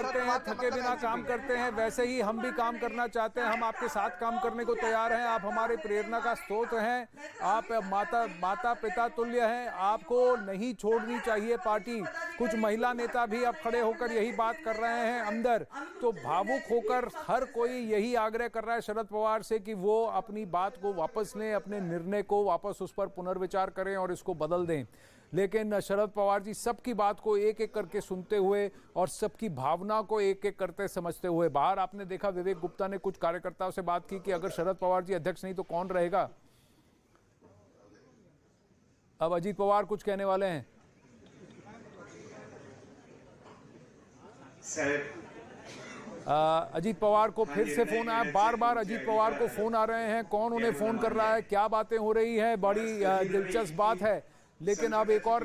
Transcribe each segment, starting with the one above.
करते हैं, थके बिना काम करते हैं, वैसे ही हम भी काम करना चाहते हैं। हम आपके साथ काम करने को तैयार हैं। आप हमारे प्रेरणा का स्रोत हैं। आप माता पिता तुल्य हैं। आपको नहीं छोड़नी चाहिए पार्टी। कुछ महिला नेता भी अब खड़े होकर यही बात कर रहे हैं अंदर। तो भावुक होकर हर कोई यही आग्रह कर रहा है शरद पवार से कि वो अपनी बात को वापस लें, अपने निर्णय को वापस उस पर पुनर्विचार करें और इसको बदल दें। लेकिन शरद पवार जी सबकी बात को एक एक करके सुनते हुए और सबकी भावना को एक एक करते समझते हुए, बाहर आपने देखा विवेक गुप्ता ने कुछ कार्यकर्ताओं से बात की कि अगर शरद पवार जी अध्यक्ष नहीं तो कौन रहेगा। अब अजीत पवार कुछ कहने वाले हैं। अजीत पवार को फिर से फोन आया, बार बार अजीत पवार को फोन आ रहे हैं। कौन उन्हें फोन कर रहा है, क्या बातें हो रही है, बड़ी दिलचस्प बात है। लेकिन अब एक और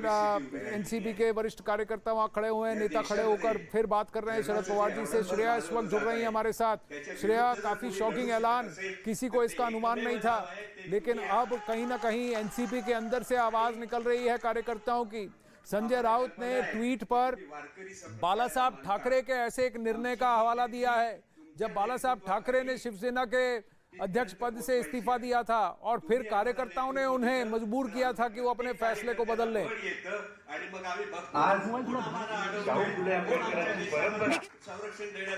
एनसीपी के वरिष्ठ कार्यकर्ता वहां खड़े हुए हैं, नेता खड़े होकर फिर बात कर रहे हैं शरद पवार जी से। श्रेया इस वक्त जुड़ रही है हमारे साथ। श्रेया, काफी शॉकिंग ऐलान, किसी को इसका अनुमान नहीं था, लेकिन अब कहीं ना कहीं एनसीपी के अंदर से आवाज निकल रही है कार्यकर्ताओं की। संजय राउत ने ट्वीट पर बाला साहब ठाकरे के ऐसे एक निर्णय का हवाला दिया है जब बाला साहब ठाकरे ने शिवसेना के अध्यक्ष पद से इस्तीफा दिया था और फिर कार्यकर्ताओं ने उन्हें मजबूर किया था कि वो अपने फैसले को बदल लें।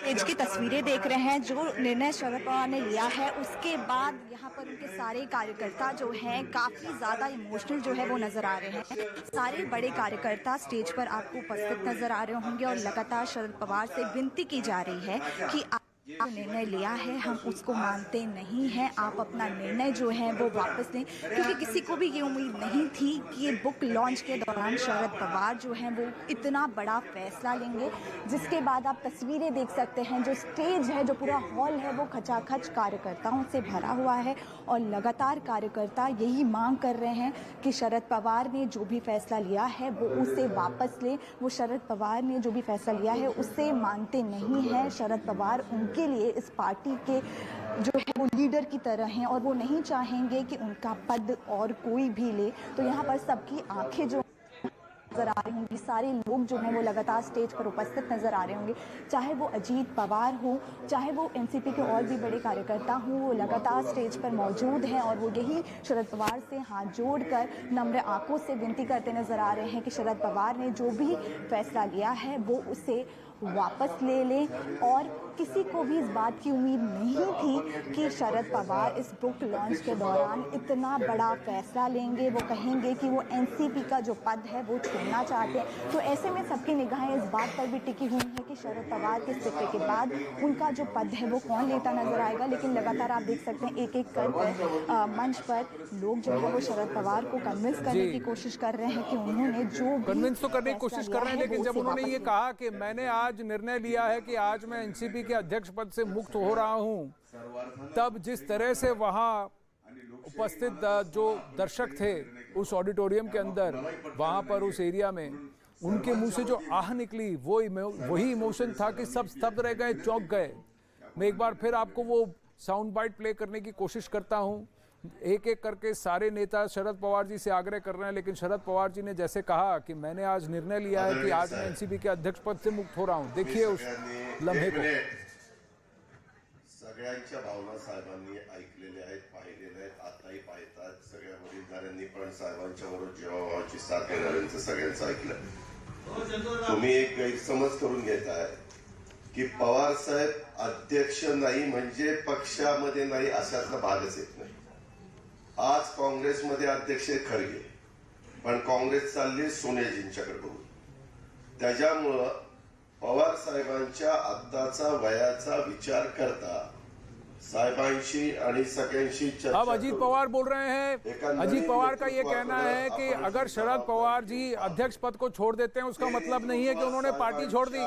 आज की तस्वीरें देख रहे हैं, जो निर्णय शरद पवार ने लिया है उसके बाद यहाँ पर उनके सारे कार्यकर्ता जो हैं काफी ज्यादा इमोशनल जो है वो नजर आ रहे हैं। सारे बड़े कार्यकर्ता स्टेज पर आपको उपस्थित नजर आ रहे होंगे और लगातार शरद पवार से विनती की जा रही है कि निर्णय लिया है हम उसको मानते नहीं हैं, आप अपना निर्णय जो है वो वापस लें। क्योंकि किसी को भी ये उम्मीद नहीं थी कि ये बुक लॉन्च के दौरान शरद पवार जो हैं वो इतना बड़ा फैसला लेंगे, जिसके बाद आप तस्वीरें देख सकते हैं। जो स्टेज है, जो पूरा हॉल है, वो खचाखच कार्यकर्ताओं से भरा हुआ है और लगातार कार्यकर्ता यही मांग कर रहे हैं कि शरद पवार ने जो भी फैसला लिया है वो उसे वापस ले। वो शरद पवार ने जो भी फैसला लिया है उससे मानते नहीं हैं। शरद पवार उनके लिए इस पार्टी के जो है वो लीडर की तरह हैं और वो नहीं चाहेंगे कि उनका पद और कोई भी ले। तो यहाँ पर सबकी आंखें जो नजर आ रही होंगी, सारे लोग जो हैं वो लगातार स्टेज पर उपस्थित नजर आ रहे होंगे, चाहे वो अजीत पवार हो, चाहे वो एनसीपी के और भी बड़े कार्यकर्ता हों, वो लगातार स्टेज पर मौजूद हैं और वो यही शरद पवार से हाथ जोड़कर नम्र आंखों से विनती करते नजर आ रहे हैं कि शरद पवार ने जो भी फैसला लिया है वो उसे वापस ले लें। और किसी को भी इस बात की उम्मीद नहीं थी कि शरद पवार इस बुक लॉन्च के दौरान इतना बड़ा फैसला लेंगे। वो कहेंगे कि वो एनसीपी का जो पद है वो छोड़ना चाहते हैं। तो ऐसे में सबकी निगाहें इस बात पर भी टिकी हुई है कि शरद पवार के इस्तीफे के बाद उनका जो पद है वो कौन लेता नजर आएगा। लेकिन लगातार आप देख सकते हैं एक एक कर मंच पर लोग जो है वो शरद पवार को कन्विंस करने की कोशिश कर रहे हैं कि उन्होंने जो कन्विंस तो करने की कोशिश कर रहे हैं, लेकिन जब उन्होंने ये कहा कि मैंने आज निर्णय लिया है कि आज मैं एनसीपी के अध्यक्ष पद से मुक्त हो रहा हूं, तब जिस तरह से वहां उपस्थित जो दर्शक थे उस ऑडिटोरियम के अंदर, वहां पर उस एरिया में, उनके मुंह से जो आह निकली वो वही इमोशन था कि सब स्तब्ध रह गए, चौंक गए। मैं एक बार फिर आपको वो साउंड बाइट प्ले करने की कोशिश करता हूं। एक एक करके सारे नेता शरद पवार जी से आग्रह कर रहे हैं, लेकिन शरद पवार जी ने जैसे कहा कि मैंने आज निर्णय लिया है कि आज मैं एनसीपी के अध्यक्ष पद से मुक्त हो रहा हूं। देखिए उस लम्हे को। सगळ्यांच्या भावना साहेबांनी ऐकलेल्या आहेत, पाहिलेल्या आहेत, आताही पाहतात। सगळ्या वडीलधाऱ्यांनी पण साहेबांच्या बरोबर जीवाभावाची साथ देणाऱ्यांचं सगळ्यांचं ऐकलं। तुम्ही एक गैरसमज करून घेताय की पवार साहेब अध्यक्ष नाही म्हणजे पक्षामध्ये नाही अशातला भागच येत नाही। आज काँग्रेसमध्ये अध्यक्ष खरगे, पण काँग्रेस चालली सोनियाजींच्याकडे बघून। त्याच्यामुळं पवार साहेबांच्या आत्ताचा वयाचा विचार करता साहेबांशी आणि सगळ्यांशी चर्चा। अब अजीत पवार बोल रहे हैं। अजीत पवार का ये कहना है कि अगर शरद पवार जी अध्यक्ष पद को छोड़ देते हैं उसका मतलब नहीं है कि उन्होंने पार्टी छोड़ दी।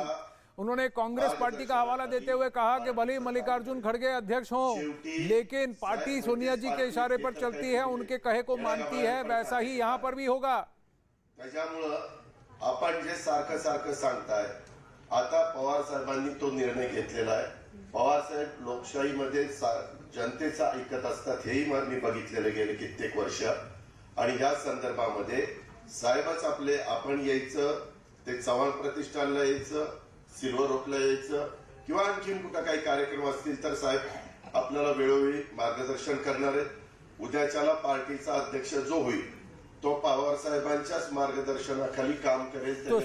उन्होंने कांग्रेस पार्टी का हवाला देते हुए कहा कि भले ही मल्लिकार्जुन खड़गे अध्यक्ष हों, लेकिन पार्टी सोनिया जी के इशारे पर चलती है, उनके कहे को मानती है। वैसा ही यहाँ पर भी होगा। त्याच्यामुळं आपण जे सारखं सारखं सांगताय, आता पवार साहेबांनी तो निर्णय घेतलेला आहे। पवार साहेब लोकशाहीमध्ये जनतेचा ऐकत असतात, हेही मी बघितलेलं गेले कित्येक वर्ष। आणि ह्या संदर्भामध्ये साहेबच आपले, आपण यायचं, ते चव्हाण प्रतिष्ठानला यायचं, सिल्वर रोकला यायचं किंवा आणखीन कुठं काही कार्यक्रम असतील तर साहेब आपल्याला वेळोवेळी मार्गदर्शन करणार आहेत. उद्याच्याला पार्टीचा अध्यक्ष जो होईल तो पवार साहेबांच्याच मार्गदर्शनाखाली काम करेल. तो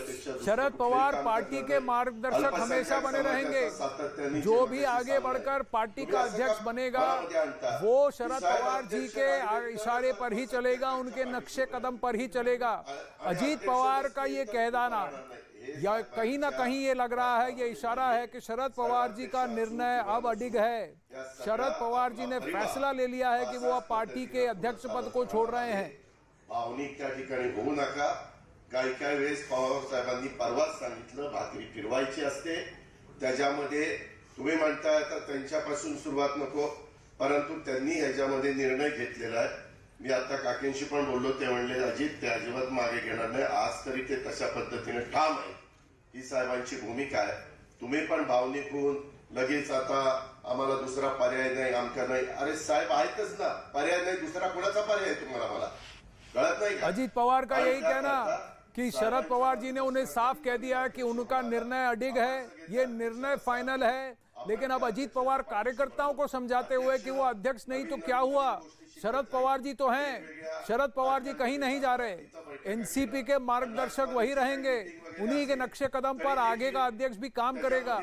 शरद पवार पार्टी के मार्गदर्शक हमेशा बने रहेंगे. जो भी आगे बढ़कर पार्टी का अध्यक्ष बनेगा वो शरद पवार जी के इशारे पर ही चलेगा, उनके नक्शे कदम पर ही चलेगा. अजीत पवार का ये कहना या कहीं ना कहीं ये लग रहा है, ये इशारा है कि शरद पवार जी का निर्णय अब अडिग है. शरद पवार जी ने फैसला ले लिया है कि वो अब पार्टी के अध्यक्ष पद को छोड़ रहे हैं. भावनिक त्या ठिकाणी होऊ नका. काही वेळेस पवार साहेबांनी परवाच सांगितलं भाकरी फिरवायची असते. त्याच्यामध्ये तुम्ही म्हणताय तर त्यांच्यापासून सुरुवात नको, परंतु त्यांनी ह्याच्यामध्ये निर्णय घेतलेला आहे. मी आता काकींशी पण बोललो, ते म्हणले अजित ते अजिबात मागे घेणार नाही. आज तरी ते तशा पद्धतीने ठाम आहे. ही साहेबांची भूमिका आहे. तुम्ही पण भावनिक होऊन लगेच आता आम्हाला दुसरा पर्याय नाही, आमका नाही. अरे साहेब आहेतच ना, पर्याय नाही दुसरा कोणाचा पर्याय तुम्हाला मला गलत नहीं. अजीत पवार का यही कहना कि शरद पवार जी ने उन्हें साफ कह दिया कि उनका निर्णय अडिग है, ये निर्णय फाइनल है. लेकिन अब अजीत पवार कार्यकर्ताओं को समझाते हुए कि वो अध्यक्ष नहीं तो क्या हुआ, शरद पवार जी तो हैं, शरद पवार जी कहीं नहीं जा रहे. एनसीपी के मार्गदर्शक वही रहेंगे, उन्हीं के नक्शे कदम पर आगे का अध्यक्ष भी काम करेगा.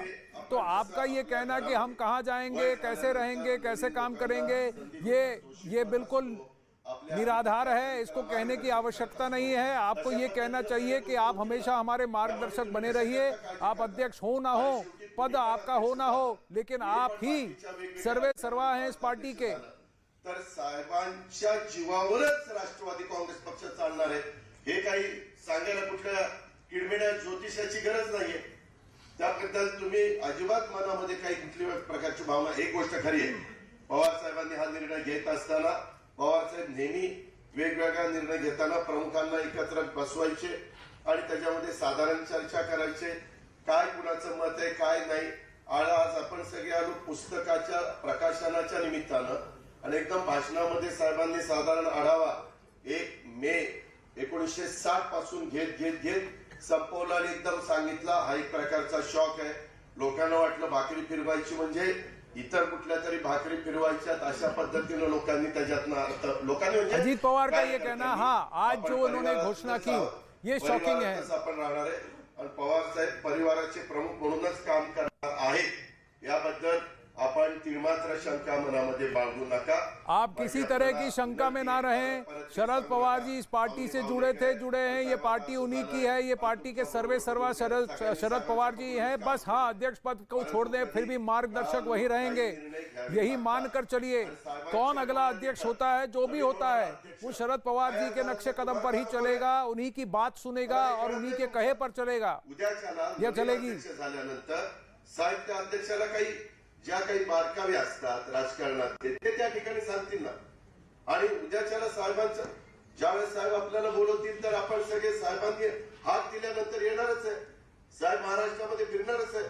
तो आपका ये कहना कि हम कहाँ जाएंगे, कैसे रहेंगे, कैसे काम करेंगे, ये बिल्कुल निराधार है. इसको कहने की आवश्यकता नहीं है. आपको ये कहना चाहिए कि आप हमेशा हमारे मार्गदर्शक बने रहिए. आप अध्यक्ष हो ना हो, पद आपका हो ना हो, लेकिन आप ही सर्वे सर्वा हैं इस पार्टी के. तर साहेबांच्या जीवावरच राष्ट्रवादी काँग्रेस पक्ष चालणार आहे. हे काही सांगायला कुठल्या किडमिड्या ज्योतिषाची गरज नाहीये. त्याबद्दल तुम्ही अजिबात मनामध्ये काही कुठल्या प्रकारची भावना. एक गोष्ट खरी आहे, पवार साहेबांनी हा निर्णय घेत असताना पवार साहेब नेहमी वेगवेगळा निर्णय घेताना प्रमुखांना एकत्र बसवायचे आणि त्याच्यामध्ये साधारण चर्चा करायचे. काय कुणाचं मत आहे काय नाही. आज आपण सगळे आलो पुस्तकाच्या प्रकाशनाच्या निमित्तानं आणि एकदम भाषणामध्ये साहेबांनी साधारण आढावा 1 मे 1960 पासून घेत संपवला आणि एकदम सांगितला. हा एक प्रकारचा शॉक आहे. लोकांना वाटलं भाकरी फिरवायची म्हणजे इतर कुठल्या तरी भाकरी फिरवायच्यात, अशा पद्धतीने लोकांनी त्याच्यातनं अर्थ लोकांनी म्हणजे अजीत पवार का ये कहना, हाँ आज जो उन्होंने घोषणा की ये शॉकिंग है. आपण राहणार आहे आणि पवार साहेब परिवाराचे प्रमुख म्हणूनच काम करणार आहेत. याबद्दल अपन तिळमात्र शंका मनामध्ये बाळगू नका. आप किसी तरह की शंका में ना रहें. शरद पवार जी इस पार्टी से जुड़े हैं. ये पार्टी उन्हीं की है. ये पार्टी के सर्वे सर्वा शरद पवार जी हैं. बस हाँ अध्यक्ष पद को छोड़ दें, फिर भी मार्गदर्शक वही रहेंगे. यही मानकर चलिए. कौन अगला अध्यक्ष होता है, जो भी होता है, वो शरद पवार जी के नक्शे कदम पर ही चलेगा, उन्हीं की बात सुनेगा और उन्हीं के कहे पर चलेगा. यह चलेगी. साहित्य अध्यक्षाला काही ज्या काही बारकावे असतात राजकारणात ते त्या ठिकाणी सांगतील ना. आणि उद्याच्याला साहेबांचं ज्यावेळेस साहेब आपल्याला बोलवतील तर आपण सगळे साहेबांनी हात दिल्यानंतर येणारच आहे. साहेब महाराष्ट्रामध्ये फिरणारच आहे.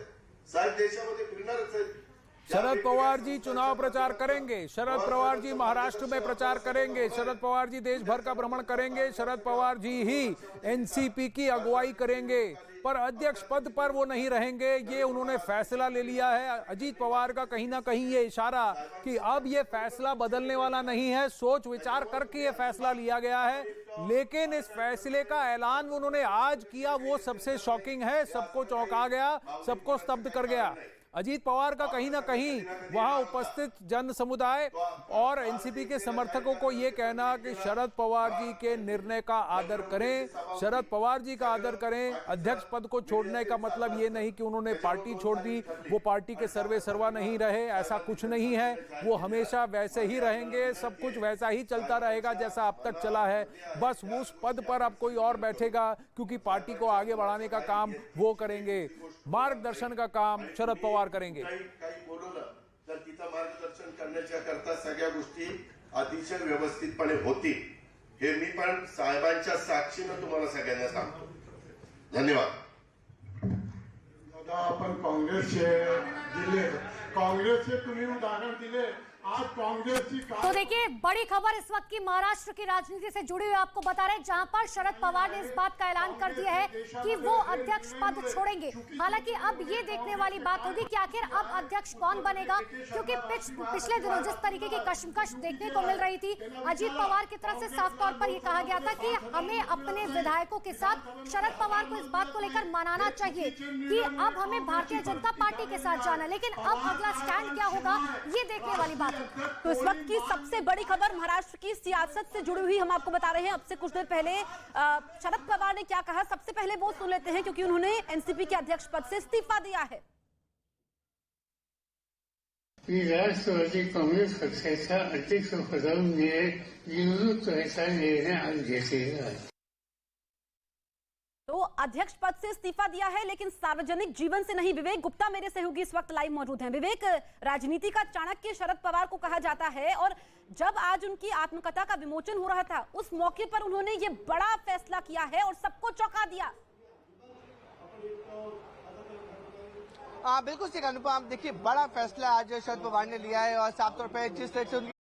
साहेब देशामध्ये फिरणारच आहे. शरद पवार जी चुनाव प्रचार करेंगे. शरद पवार जी महाराष्ट्र में प्रचार करेंगे. शरद पवार जी देश भर का भ्रमण करेंगे. शरद पवार जी ही एनसीपी की अगुवाई करेंगे, पर अध्यक्ष पद पर वो नहीं रहेंगे. ये उन्होंने फैसला ले लिया है. अजीत पवार का कहीं ना कहीं ये इशारा कि अब ये फैसला बदलने वाला नहीं है, सोच विचार करके ये फैसला लिया गया है. लेकिन इस फैसले का ऐलान उन्होंने आज किया, वो सबसे शॉकिंग है. सबको चौंका गया, सबको स्तब्ध कर गया. अजीत पवार का कहीं ना कहीं वहां उपस्थित जन समुदाय और एनसीपी के समर्थकों को यह कहना कि शरद पवार जी के निर्णय का आदर करें, शरद पवार जी का आदर करें. अध्यक्ष पद को छोड़ने का मतलब ये नहीं कि उन्होंने पार्टी छोड़ दी, वो पार्टी के सर्वे सर्वा नहीं रहे, ऐसा कुछ नहीं है. वो हमेशा वैसे ही रहेंगे. सब कुछ वैसा ही चलता रहेगा जैसा अब तक चला है. बस उस पद पर अब कोई और बैठेगा, क्योंकि पार्टी को आगे बढ़ाने का काम वो करेंगे. मार्गदर्शन का काम शरद पवार करेंगे. काही बोलवलं तर तिथं मार्गदर्शन करण्याच्या करता सगळ्या गोष्टी अतिशय व्यवस्थितपणे होतील. हे मी पण साहेबांच्या साक्षीनं तुम्हाला सगळ्यांना सांगतो. धन्यवाद. दादा आपण काँग्रेसचे तुम्ही उदाहरण दिले आज कांग्रेस की तो देखिए, बड़ी खबर इस वक्त की महाराष्ट्र की राजनीति से जुड़ी हुई आपको बता रहे हैं, जहां पर शरद पवार ने इस बात का ऐलान कर दिया है कि वो अध्यक्ष पद छोड़ेंगे। हालांकि अब ये देखने वाली बात होगी कि आखिर अब अध्यक्ष कौन बनेगा, क्योंकि पिछले दिनों जिस तरीके की कशमकश देखने को मिल रही थी, अजीत पवार की तरफ से साफ तौर पर यह कहा गया था कि हमें अपने विधायकों के साथ शरद पवार को इस बात को लेकर मनाना चाहिए कि अब हमें भारतीय जनता पार्टी के साथ जाना। लेकिन अब अगला स्टैंड क्या होगा, ये देखने वाली बात। तो इस वक्त की सबसे बड़ी खबर महाराष्ट्र की सियासत से जुड़ी हुई हम आपको बता रहे हैं। अब से कुछ देर पहले शरद पवार ने क्या कहा, सबसे पहले वो सुन लेते हैं, क्योंकि उन्होंने एनसीपी के अध्यक्ष पद से इस्तीफा दिया है। राष्ट्रवादी काँग्रेस पक्षाच्या अध्यक्षपदावरून निवृत्त व्हायचा निर्णय आज घेतलेला आहे। तो अध्यक्ष पद से इस्तीफा दिया है, लेकिन सार्वजनिक जीवन से नहीं। विवेक गुप्ता मेरे सहयोगी इस वक्त लाइव मौजूद हैं। विवेक, राजनीति का चाणक्य शरद पवार को कहा जाता है, और जब आज उनकी आत्मकथा का विमोचन हो रहा था, उस मौके पर उन्होंने ये बड़ा फैसला किया है और सबको चौंका दिया। बिल्कुल ठीक अनुपम, देखिए बड़ा फैसला आज शरद पवार ने लिया है और साफ तौर पर जिस तरह से